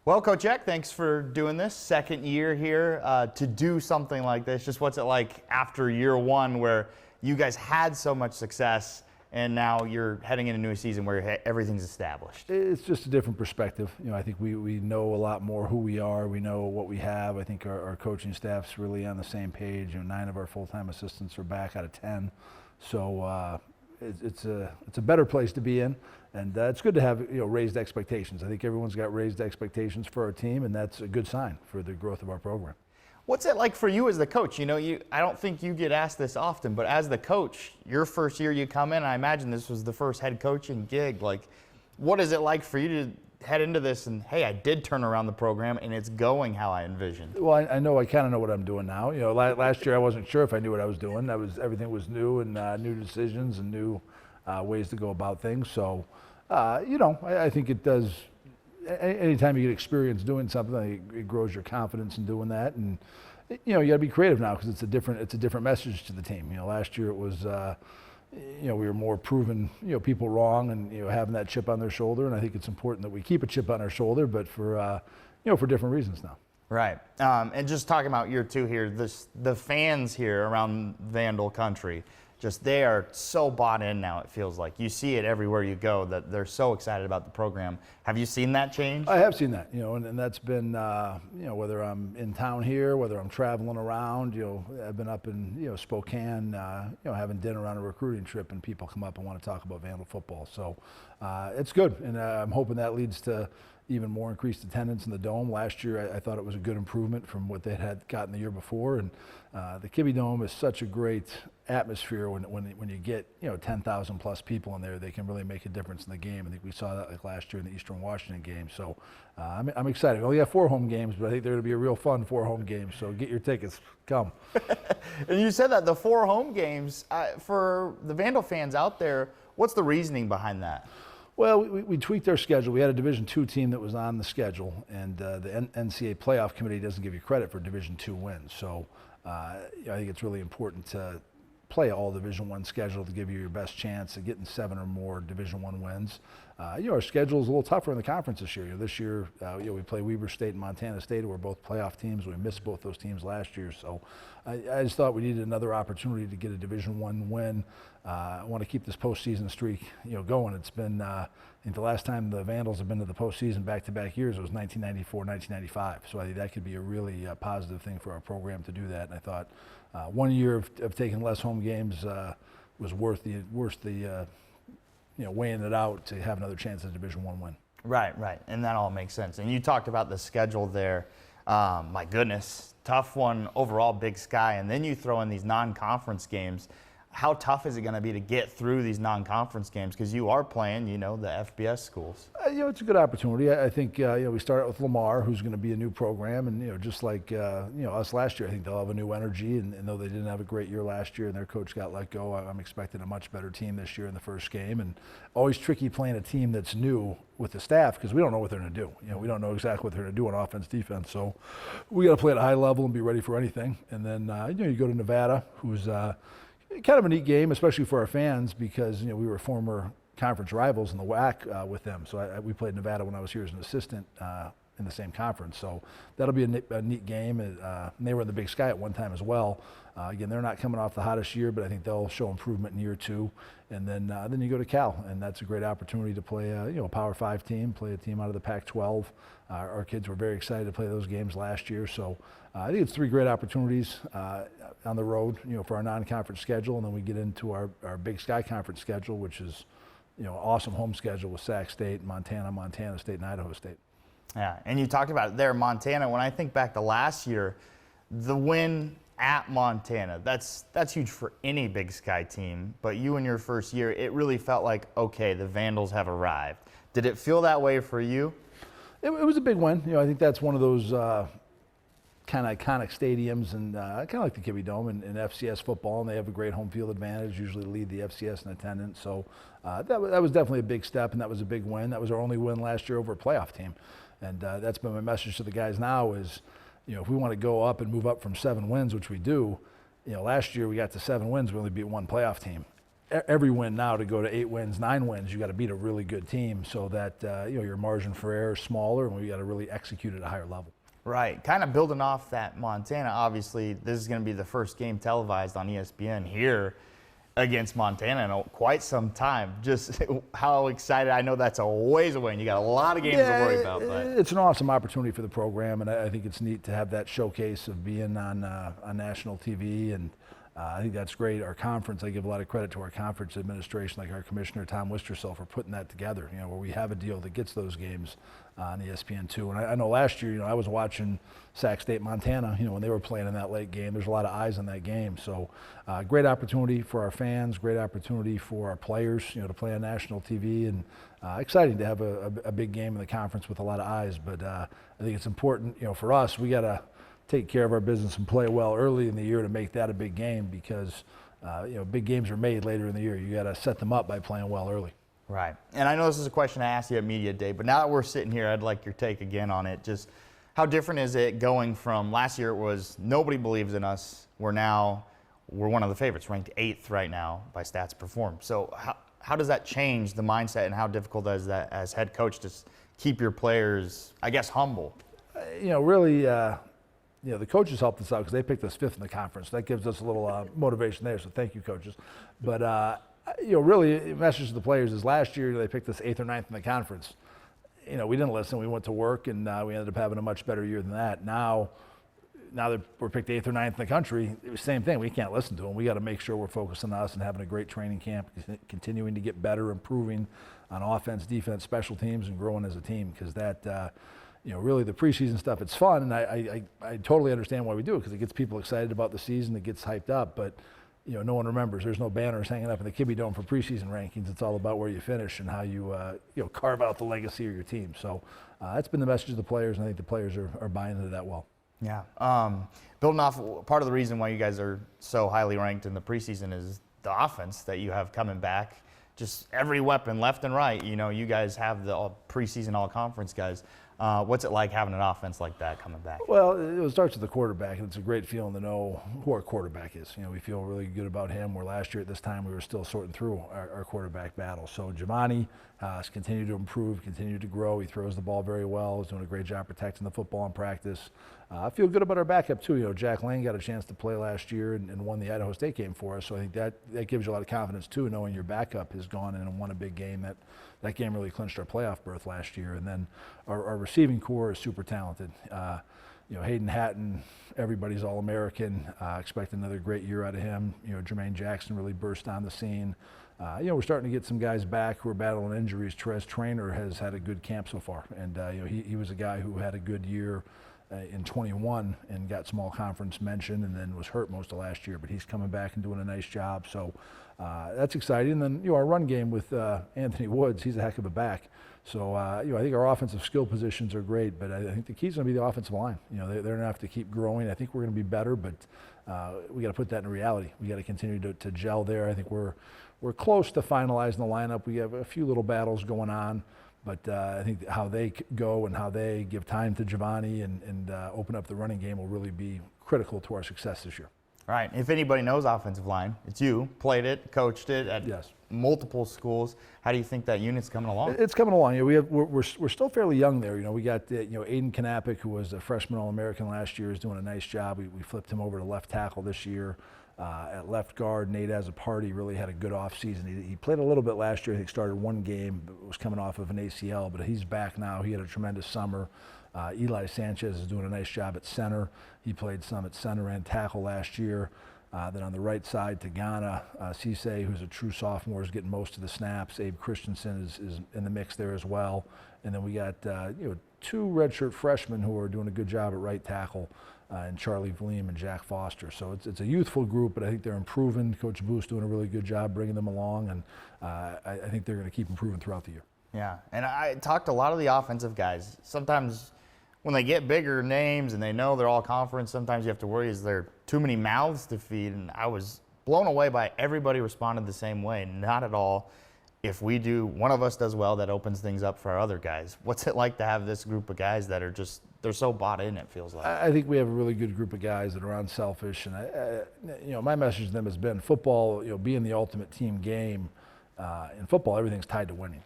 Well, Coach Eck, thanks for doing this. Second year here to do something like this. Just what's it like after year one where you guys had so much success and now you're heading into a new season where everything's established? It's just a different perspective. I think we know a lot more who we are. We know what we have. I think our coaching staff's really on the same page. 9 of our full-time assistants are back out of 10. So it's a better place to be in. And it's good to have raised expectations. I think everyone's got raised expectations for our team, and that's a good sign for the growth of our program. What's it like for you as the coach? I don't think you get asked this often, but as the coach, your first year you come in, I imagine this was the first head coaching gig. What is it like for you to head into this and, hey, I did turn around the program and it's going how I envisioned? Well, I know I kind of know what I'm doing now. Last year I wasn't sure if I knew what I was doing. Everything was new and new decisions and new ways to go about things. So, I think it does. Anytime you get experience doing something, it grows your confidence in doing that. And you got to be creative now because it's a different message to the team. Last year it was we were more proving people wrong and having that chip on their shoulder. And I think it's important that we keep a chip on our shoulder, but for for different reasons now. Right. And just talking about year two here, the fans here around Vandal country, they are so bought in now, it feels like. You see it everywhere you go that they're so excited about the program. Have you seen that change? I have seen that, and that's been, whether I'm in town here, whether I'm traveling around, I've been up in, Spokane, having dinner on a recruiting trip, and people come up and want to talk about Vandal football. So it's good, and I'm hoping that leads to even more increased attendance in the Dome. Last year, I thought it was a good improvement from what they had gotten the year before. And the Kibbe Dome is such a great atmosphere when you get 10,000 plus people in there. They can really make a difference in the game. I think we saw that last year in the Eastern Washington game. So I'm excited. We only have 4 home games, but I think they're going to be a real fun 4 home games. So get your tickets. Come. And you said that the 4 home games for the Vandal fans out there. What's the reasoning behind that? Well, we tweaked our schedule. We had a Division II team that was on the schedule, and the NCAA playoff committee doesn't give you credit for Division II wins. So I think it's really important to play all Division I schedule to give you your best chance of getting 7 or more Division I wins. Our schedule is a little tougher in the conference this year. This year, we play Weber State and Montana State, who are both playoff teams. We missed both those teams last year, so I just thought we needed another opportunity to get a Division I win. I want to keep this postseason streak, going. It's been, I think the last time the Vandals have been to the postseason back-to-back years, it was 1994, 1995. So I think that could be a really positive thing for our program to do that. And I thought 1 year of taking less home games was worth the weighing it out to have another chance at a Division I win. Right, and that all makes sense. And you talked about the schedule there. My goodness, tough one overall, Big Sky, and then you throw in these non-conference games. How tough is it going to be to get through these non-conference games? Because you are playing, the FBS schools. It's a good opportunity. I think, we start out with Lamar, who's going to be a new program. And, just like, us last year, I think they'll have a new energy. And though they didn't have a great year last year and their coach got let go, I'm expecting a much better team this year in the first game. And always tricky playing a team that's new with the staff because we don't know what they're going to do. We don't know exactly what they're going to do on offense, defense. So we got to play at a high level and be ready for anything. And then, you go to Nevada, who's kind of a neat game, especially for our fans, because we were former conference rivals in the WAC with them. So we played Nevada when I was here as an assistant in the same conference. So that'll be a neat game. And they were in the Big Sky at one time as well. Again, they're not coming off the hottest year, but I think they'll show improvement in year 2. And then you go to Cal, and that's a great opportunity to play a Power 5 team, play a team out of the Pac-12. Our kids were very excited to play those games last year. So I think it's 3 great opportunities on the road, for our non-conference schedule, and then we get into our Big Sky Conference schedule, which is, awesome home schedule with Sac State, Montana State, and Idaho State. Yeah, and you talked about it there, Montana. When I think back to last year, the win at Montana, that's huge for any Big Sky team. But you in your first year, it really felt like, okay, the Vandals have arrived. Did it feel that way for you? It was a big win. I think that's one of those kind of iconic stadiums, and kind of like the Kibbe Dome in FCS football, and they have a great home field advantage, usually lead the FCS in attendance. So that was definitely a big step, and that was a big win. That was our only win last year over a playoff team. And that's been my message to the guys now is, if we want to go up and move up from 7 wins, which we do, last year we got to 7 wins, we only beat 1 playoff team. every win now to go to 8 wins, 9 wins, you got to beat a really good team so that your margin for error is smaller, and we got to really execute at a higher level. Right. Kind of building off that Montana, obviously, this is going to be the first game televised on ESPN here against Montana in quite some time. Just how excited. I know that's a ways away, and you got a lot of games to worry about. But it's an awesome opportunity for the program, and I think it's neat to have that showcase of being on national TV, and I think that's great. Our conference, I give a lot of credit to our conference administration, like our commissioner, Tom Wistersill, for putting that together, where we have a deal that gets those games on ESPN2. And I know last year, I was watching Sac State, Montana, when they were playing in that late game. There's a lot of eyes on that game. So great opportunity for our fans, great opportunity for our players, to play on national TV, and exciting to have a big game in the conference with a lot of eyes. But I think it's important, for us, we got to take care of our business and play well early in the year to make that a big game, because big games are made later in the year. You got to set them up by playing well early. Right. And I know this is a question I asked you at Media Day, but now that we're sitting here, I'd like your take again on it. Just how different is it going from last year? It was nobody believes in us. We're one of the favorites, ranked 8th right now by Stats Perform. So how does that change the mindset, and how difficult is that as head coach to keep your players, I guess, humble? Really. The coaches helped us out because they picked us 5th in the conference. That gives us a little motivation there, so thank you, coaches. But, really, the message to the players is last year they picked us 8th or 9th in the conference. We didn't listen. We went to work, and we ended up having a much better year than that. Now that we're picked 8th or 9th in the country, it was the same thing. We can't listen to them. We got to make sure we're focused on us and having a great training camp, continuing to get better, improving on offense, defense, special teams, and growing as a team, because that really the preseason stuff, it's fun, and I totally understand why we do it, because it gets people excited about the season, it gets hyped up, but no one remembers. There's no banners hanging up in the Kibbe Dome for preseason rankings. It's all about where you finish and how you carve out the legacy of your team. So that's been the message of the players, and I think the players are buying into that well. Yeah. Building off, part of the reason why you guys are so highly ranked in the preseason is the offense that you have coming back. Just every weapon left and right. You guys have the preseason all-conference guys. What's it like having an offense like that coming back? Well, it starts with the quarterback, and it's a great feeling to know who our quarterback is. We feel really good about him, where last year at this time we were still sorting through our quarterback battle. So Giovanni has continued to improve, continued to grow. He throws the ball very well. He's doing a great job protecting the football in practice. I feel good about our backup too. Jack Lane got a chance to play last year and won the Idaho State game for us. So I think that gives you a lot of confidence too, knowing your backup has gone in and won a big game. That game really clinched our playoff berth last year. And then our receiving core is super talented. Hayden Hatton, everybody's All-American. Expect another great year out of him. Jermaine Jackson really burst on the scene. We're starting to get some guys back who are battling injuries. Trez Traynor has had a good camp so far, and he was a guy who had a good year in 21 and got small conference mention, and then was hurt most of last year, but he's coming back and doing a nice job. So that's exciting. And then our run game with Anthony Woods, he's a heck of a back. So I think our offensive skill positions are great, but I think the key is going to be the offensive line. They're going to have to keep growing. I think we're going to be better, but we got to put that in reality. We got to continue to gel there. I think we're close to finalizing the lineup. We have a few little battles going on, but I think how they go and how they give time to Giovanni and open up the running game will really be critical to our success this year. Right. If anybody knows offensive line, it's you. Played it, coached it at multiple schools. How do you think that unit's coming along? It's coming along. We're still fairly young there. We got Aiden Knappich, who was a freshman All-American last year, is doing a nice job. We flipped him over to left tackle this year. At left guard, Nate Azzapardi really had a good offseason. He played a little bit last year. I think started one game, but was coming off of an ACL, but he's back now. He had a tremendous summer. Eli Sanchez is doing a nice job at center. He played some at center and tackle last year. Then on the right side, Tagana Cisse, who's a true sophomore, is getting most of the snaps. Abe Christensen is in the mix there as well. And then we got two redshirt freshmen who are doing a good job at right tackle, and Charlie Vleem and Jack Foster. So it's a youthful group, but I think they're improving. Coach Booth's doing a really good job bringing them along, and I think they're going to keep improving throughout the year. Yeah, and I talked to a lot of the offensive guys. Sometimes when they get bigger names and they know they're all conference, sometimes you have to worry, is there too many mouths to feed? And I was blown away by everybody responded the same way. Not at all. if one of us does well, that opens things up for our other guys. What's it like to have this group of guys that are just, they're so bought in, it feels like? I think we have a really good group of guys that are unselfish, and my message to them has been football, being the ultimate team game. In football, everything's tied to winning.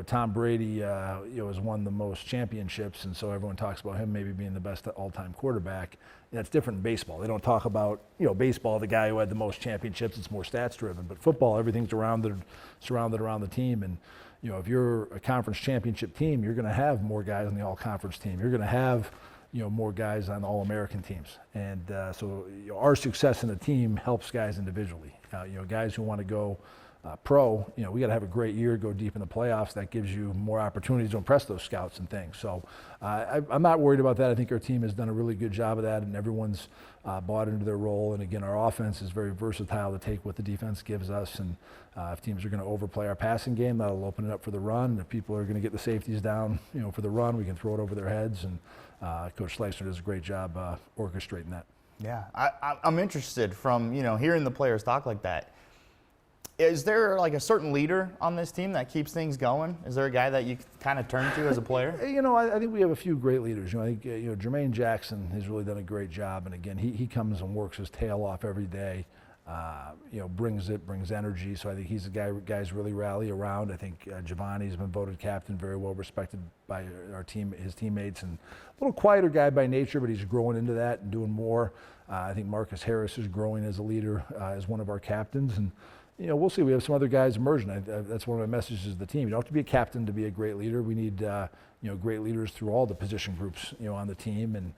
Tom Brady, has won the most championships, and so everyone talks about him maybe being the best all-time quarterback. That's different in baseball. They don't talk about, baseball, the guy who had the most championships. It's more stats-driven. But football, everything's surrounded around the team. And, if you're a conference championship team, you're going to have more guys on the all-conference team. You're going to have, more guys on the all-American teams. And so our success in the team helps guys individually. Guys who want to go pro, we got to have a great year, go deep in the playoffs. That gives you more opportunities to impress those scouts and things. So I'm not worried about that. I think our team has done a really good job of that, and everyone's bought into their role. And again, our offense is very versatile to take what the defense gives us. And if teams are going to overplay our passing game, that'll open it up for the run. And if people are going to get the safeties down, for the run, we can throw it over their heads. And Coach Slicer does a great job orchestrating that. Yeah, I'm interested from, hearing the players talk like that. Is there like a certain leader on this team that keeps things going? Is there a guy that you kind of turn to as a player? I think we have a few great leaders. I think Jermaine Jackson has really done a great job, and again, he comes and works his tail off every day. Brings energy. So I think he's a guy guys really rally around. I think Giovanni's been voted captain, very well respected by our team, his teammates, and a little quieter guy by nature, but he's growing into that and doing more. I think Marcus Harris is growing as a leader, as one of our captains, and we'll see. We have some other guys emerging. That's one of my messages to the team. You don't have to be a captain to be a great leader. We need great leaders through all the position groups on the team, and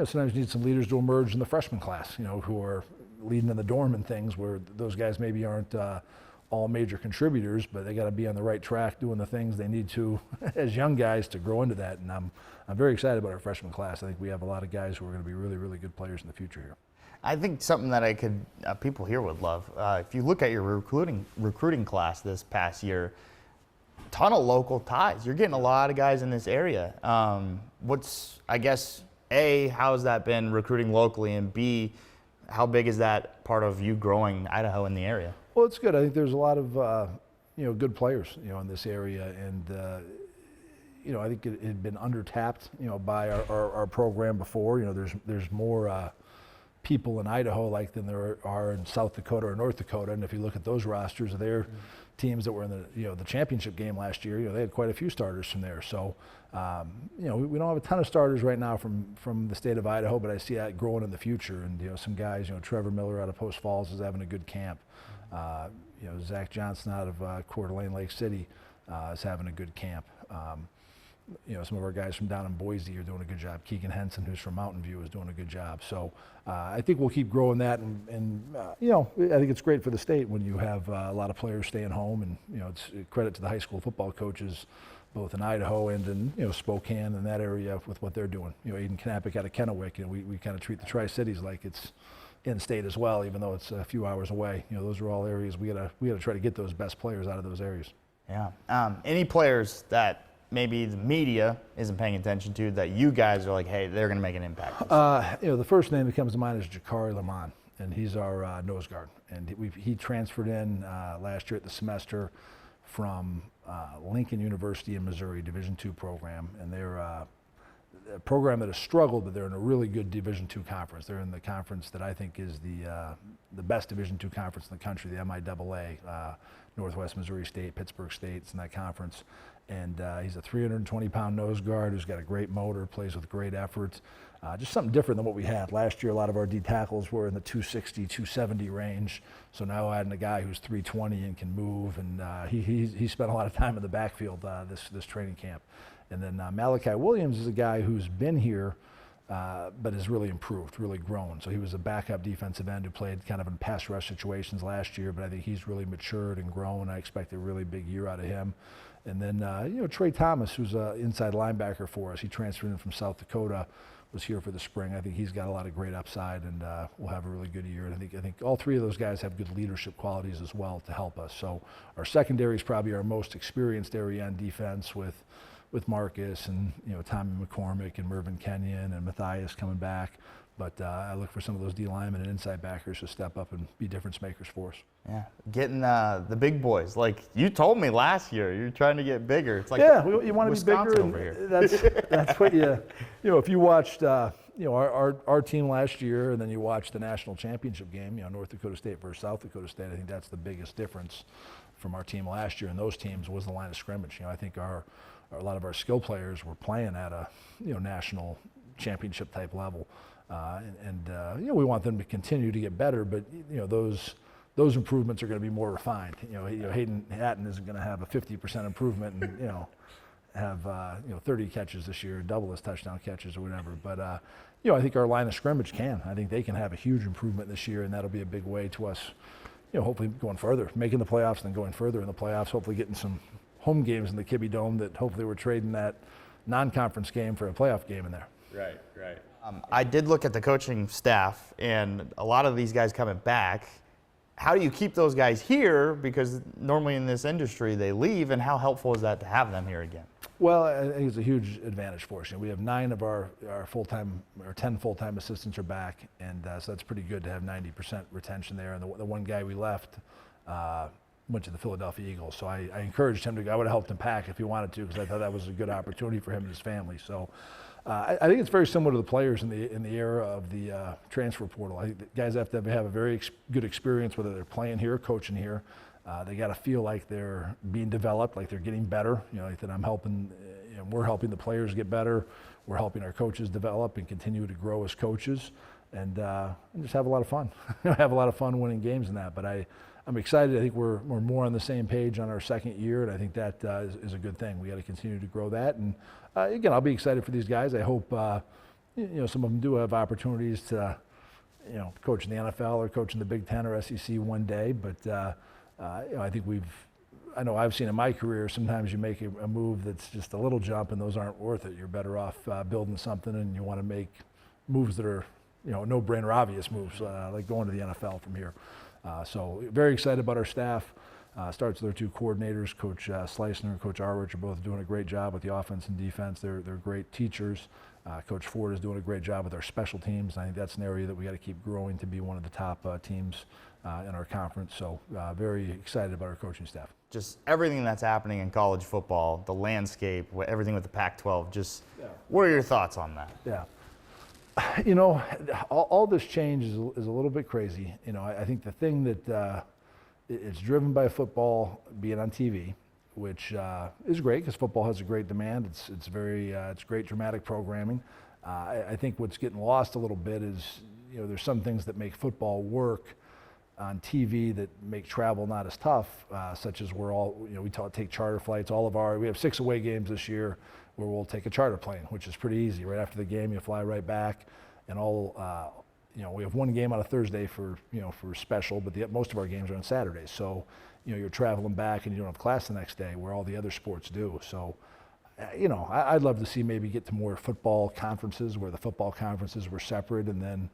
sometimes you need some leaders to emerge in the freshman class, who are leading in the dorm and things, where those guys maybe aren't all major contributors, but they got to be on the right track doing the things they need to as young guys to grow into that. And I'm very excited about our freshman class. I think we have a lot of guys who are going to be really, really good players in the future here. I think something that people here would love, if you look at your recruiting class this past year, ton of local ties. You're getting a lot of guys in this area. A, how has that been recruiting locally, and B, how big is that part of you growing Idaho in the area? Well, it's good. I think there's a lot of good players in this area, and I think it had been undertapped by our program before. There's more people in Idaho like than there are in South Dakota or North Dakota, and if you look at those rosters of their teams that were in the championship game last year, they had quite a few starters from there. So we don't have a ton of starters right now from the state of Idaho, but I see that growing in the future. And some guys, Trevor Miller out of Post Falls is having a good camp. Zach Johnson out of Coeur d'Alene, Lake City is having a good camp. Some of our guys from down in Boise are doing a good job. Keegan Henson, who's from Mountain View, is doing a good job. So I think we'll keep growing that, and I think it's great for the state when you have a lot of players staying home, and it's a credit to the high school football coaches, both in Idaho and in Spokane and that area with what they're doing. Aiden Knappich out of Kennewick, we kind of treat the Tri-Cities like it's in state as well, even though it's a few hours away. Those are all areas we gotta try to get those best players out of those areas. Yeah. Any players that maybe the media isn't paying attention to that you guys are like, hey, they're going to make an impact? The first name that comes to mind is Jakari Lamont, and he's our nose guard. And he transferred in last year at the semester from Lincoln University in Missouri, Division II program. And they're a program that has struggled, but they're in a really good Division II conference. They're in the conference that I think is the best Division II conference in the country, the MIAA, Northwest Missouri State, Pittsburgh State's in that conference. And he's a 320-pound nose guard who's got a great motor, plays with great effort. Just something different than what we had. Last year, a lot of our D tackles were in the 260, 270 range. So now adding a guy who's 320 and can move, and he spent a lot of time in the backfield this training camp. And then Malachi Williams is a guy who's been here, but has really improved, really grown. So he was a backup defensive end who played kind of in pass rush situations last year, but I think he's really matured and grown. I expect a really big year out of him. And then, Trey Thomas, who's an inside linebacker for us. He transferred in from South Dakota, was here for the spring. I think he's got a lot of great upside, and we'll have a really good year. And I think all three of those guys have good leadership qualities as well to help us. So our secondary is probably our most experienced area on defense with with Marcus and Tommy McCormick and Mervyn Kenyon and Matthias coming back. But I look for some of those D linemen and inside backers to step up and be difference makers for us. Yeah, getting the big boys. Like you told me last year, you're trying to get bigger. It's like you want to be bigger. over here. That's what if you watched our team last year and then you watched the national championship game, North Dakota State versus South Dakota State. I think that's the biggest difference from our team last year and those teams was the line of scrimmage. I think a lot of our skill players were playing at a national championship type level. We want them to continue to get better, but those improvements are going to be more refined. Hayden Hatton isn't going to have a 50% improvement and have 30 catches this year, double his touchdown catches or whatever. But I think our line of scrimmage can. I think they can have a huge improvement this year, and that'll be a big way to us. Hopefully going further, making the playoffs, and then going further in the playoffs. Hopefully getting some home games in the Kibbe Dome that hopefully we're trading that non-conference game for a playoff game in there. Right. I did look at the coaching staff, and a lot of these guys coming back. How do you keep those guys here? Because normally in this industry they leave, and how helpful is that to have them here again? Well, I think it's a huge advantage for us. We have 9 of our full-time, or 10 full-time assistants are back, and so that's pretty good to have 90% retention there. And the one guy we left went to the Philadelphia Eagles, so I encouraged him to go. I would have helped him pack if he wanted to, because I thought that was a good opportunity for him and his family. So I think it's very similar to the players in the era of the transfer portal. I think the guys have to have a very good experience, whether they're playing here, coaching here. They got to feel like they're being developed, like they're getting better. Like that I'm helping, we're helping the players get better. We're helping our coaches develop and continue to grow as coaches, and just have a lot of fun. Have a lot of fun winning games in that. But I'm excited. I think we're more on the same page on our second year, and I think that is a good thing. We got to continue to grow that. And again, I'll be excited for these guys. I hope some of them do have opportunities to coach in the NFL or coach in the Big Ten or SEC one day. But I think I know I've seen in my career, sometimes you make a move that's just a little jump, and those aren't worth it. You're better off building something, and you want to make moves that are no-brainer, obvious moves, like going to the NFL from here. So very excited about our staff. Starts with our 2 coordinators, Coach Slicner and Coach Arwich are both doing a great job with the offense and defense. They're great teachers. Coach Ford is doing a great job with our special teams. I think that's an area that we got to keep growing to be one of the top teams in our conference. So very excited about our coaching staff. Just everything that's happening in college football, the landscape, everything with the Pac-12. What are your thoughts on that? Yeah. All this change is a little bit crazy. I think the thing that it's driven by football being on TV, which is great because football has a great demand. It's great dramatic programming. I think what's getting lost a little bit is there's some things that make football work on TV that make travel not as tough, such as we take charter flights. We have 6 away games this year where we'll take a charter plane, which is pretty easy. Right after the game, you fly right back, and we have 1 game on a Thursday for special, but most of our games are on Saturdays. So, you're traveling back and you don't have class the next day, where all the other sports do. So, I'd love to see maybe get to more football conferences where the football conferences were separate, and then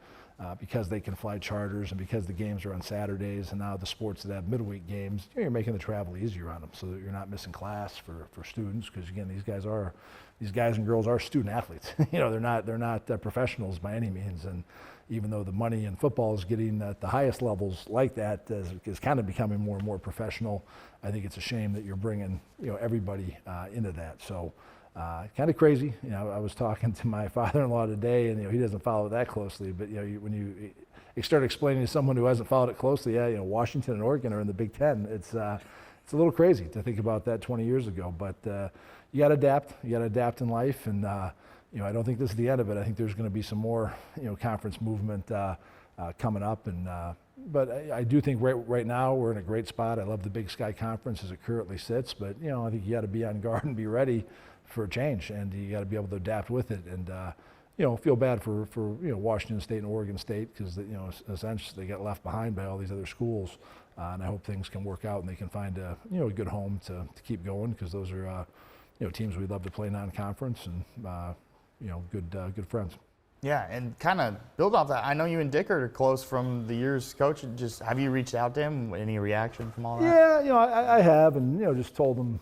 because they can fly charters and because the games are on Saturdays, and now the sports that have midweek games, you're making the travel easier on them so that you're not missing class for students, because again, these guys and girls are student athletes. They're not professionals by any means, and even though the money in football is getting at the highest levels like that, is kind of becoming more and more professional, I think it's a shame that you're bringing everybody into that. So kind of crazy. I was talking to my father-in-law today, and he doesn't follow it that closely. But when you start explaining to someone who hasn't followed it closely, Washington and Oregon are in the Big Ten. It's a little crazy to think about that 20 years ago. But you got to adapt. You got to adapt in life, and I don't think this is the end of it. I think there's going to be some more conference movement coming up, and but I do think right now we're in a great spot. I love the Big Sky Conference as it currently sits, but I think you got to be on guard and be ready for a change, and you got to be able to adapt with it. And feel bad for Washington State and Oregon State, because essentially they got left behind by all these other schools. And I hope things can work out and they can find a good home to keep going, because those are teams we'd love to play non-conference, and good friends. Yeah, and kind of build off that. I know you and Dick are close from the years coaching. Just have you reached out to him? Any reaction from all that? Yeah, I have, and just told him,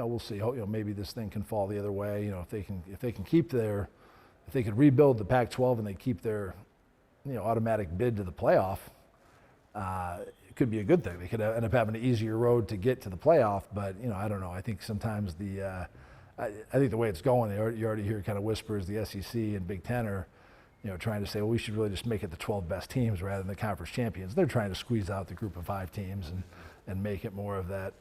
we'll see. Maybe this thing can fall the other way. If they could rebuild the Pac-12 and they keep their, automatic bid to the playoff, it could be a good thing. They could end up having an easier road to get to the playoff. But I don't know. I think sometimes I think the way it's going, you already hear kind of whispers the SEC and Big Ten are, trying to say, well, we should really just make it the 12 best teams rather than the conference champions. They're trying to squeeze out the group of 5 teams and make it more of that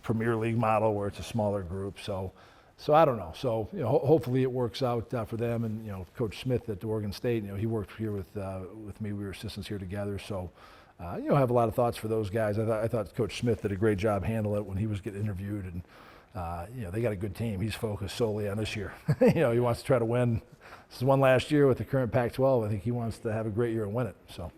Premier League model where it's a smaller group. So I don't know. So hopefully it works out for them. And Coach Smith at Oregon State, he worked here with me. We were assistants here together. So I have a lot of thoughts for those guys. I thought Coach Smith did a great job handling it when he was getting interviewed. And they got a good team. He's focused solely on this year. He wants to try to win. This is one last year with the current Pac-12. I think he wants to have a great year and win it. So.